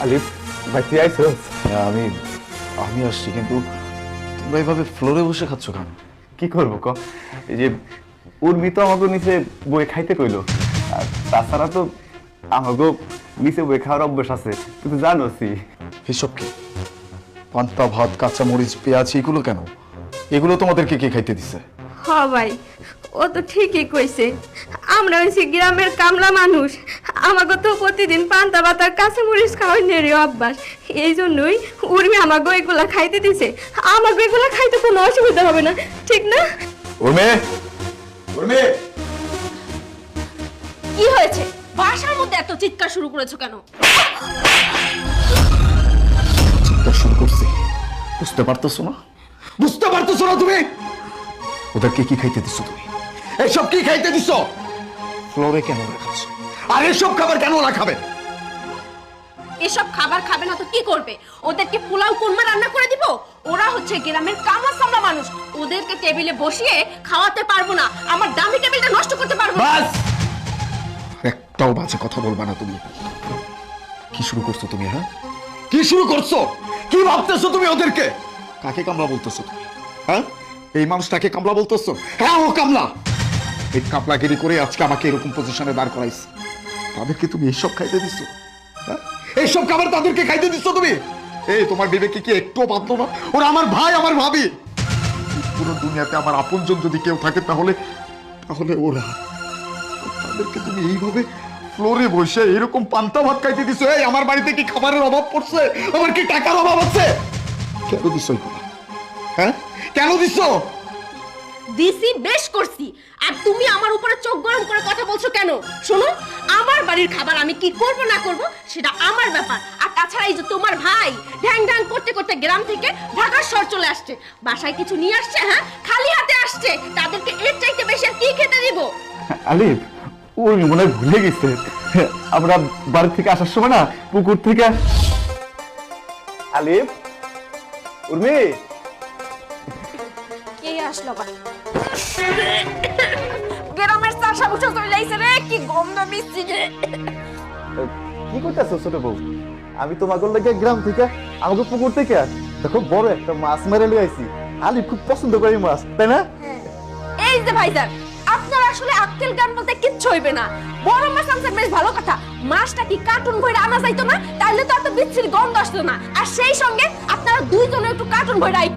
আলিফ ভাই তুই আইসস? হ্যাঁ আমি আমি আসছি, কিন্তু তোমরা এইভাবে ফ্লোরে বসে খাচ্ছ কেন? কি করবো ক, এই যে উর্মি তো আমাকে নিচে বই খাইতে কইলো, আর তাছাড়া তো আমাকে নিচে বই খাওয়ার অভ্যাস আছে, তুই তো জানোসই। এসব কি? পান্তা ভাত, কাঁচা মরিচ, পেঁয়াজ, এগুলো কেন? এগুলো তোমাদেরকে কে খাইতে দিছে? হ ভাই, ও তো ঠিকই কইছে। আমরা হইছি গ্রামের কামলা মানুষ, আমাকে তো প্রতিদিন পান্তা ভাত আর কাঁচামরিচ খাওয়াই নেড়ে অভ্যাস। এই জন্যই উর্মি আমাকে এগুলা খাইতে দিছে। আমাকে এগুলা খাইতে কোনো অসুবিধা হবে না, ঠিক না? উর্মি, উর্মি, কি হয়েছে? বাসার মধ্যে এত চিৎকার শুরু করেছো কেন? চিৎকার শুরু করছি, বুঝতে পারতেছো না? বুঝতে পারতেছো না তুমি? ওদেরকে কি খাইতে দিছো তুমি? এসব কি খাইতে দিছো? ফ্লোরে কেন রাখাচ্ছ? আর এসব খাবার কেন রাখাবে? এসব খাবার খাবে না তো কি করবে? ওদেরকে পোলাও কোরমা রান্না করে দিব? ওরা হচ্ছে গ্রামের কামলা সামলা মানুষ, ওদেরকে টেবিলে বসিয়ে খাওয়াতে পারবো না। আমার দামি টেবিলটা নষ্ট করতে পারবো না। বাস, একটাও বাজে কথা বলবা না তুমি। কি শুরু করছো তুমি? হ্যাঁ, কি শুরু করছো? কি ভাবতেছো তুমি ওদেরকে? কাকে কামলা বলতেছো তুমি? হ্যাঁ, এই মানুষটাকে কামলা বলতেছো? হ্যাঁ, ও কামলা। এই কামলাগিরি করে আজকে আমাকে এরকম পজিশনে দাঁড় করাইছে। তাদেরকে তুমি এইসব খাইতে দিছো? হ্যাঁ, এইসব খাবার তাদেরকে খাইতে দিচ্ছ তুমি? এই তোমার বিবেকে কি একটু বাঁধলো না? ওরা আমার ভাই, আমার ভাবি। পুরো দুনিয়াতে আমার আপনজন যদি কেউ থাকে তাহলে তাহলে ওরা। তাদেরকে তুমি এইভাবে ফ্লোরে বসে এরকম পান্তা ভাত খাইতে দিছো? এই আমার বাড়িতে কি খাবারের অভাব পড়ছে? আমার কি টাকার অভাব আছে? কেন দিছো এগুলো? হ্যাঁ, কেন দিছো? দিছি, বেশ করছি। আর তুমি আমার উপরে চোখ গরম করে কথা বলছো কেন? শোনো, আমার বাড়ির খাবার আমি কি করব না করব সেটা আমার ব্যাপার। আর তাছাড়া এই যে তোমার ভাই ঢ্যাং ঢ্যাং করতে করতে গ্রাম থেকে ঢাকার শহর চলে আসছে, বাসায় কিছু নিয়ে আসছে, হ্যাঁ খালি হাতে আসছে। তাদেরকে এর চাইতে বেশি আর কি খেতে দিব? আলিফ, উর্মি মনে হয় ভুলে গেছে, আমরা বাড়ি থেকে আসার সময় না পুকুর থেকে। আলিফ, উর্মি, কে আসলো আবার? গ্রামের চাষা বুঝা চলে যাইছে রে, কি গন্ধ মিষ্টি রে। কি করতেছো ছোট বউ? আমি তোমাকে লাগে গ্রাম থেকে আমাকে পুকুর থেকে দেখো বড় একটা মাছ মেরে লিয়ে আইছি। আলিফ খুব পছন্দ করে এই মাছ, তাই না? এই যে ভাইজান, আপনার আসলে আক্কেল জ্ঞান বলতে কিচ্ছু হইবে না। বড় মাছ আনছেন বেশ ভালো কথা, মাছটা কি কার্টুন ভরে আনা যাইতো না? তাইলে তো এত বিচ্ছিরি গন্ধ আসতো না। আর সেই সঙ্গে আপনারা দুইজনে একটু কার্টুন ভরে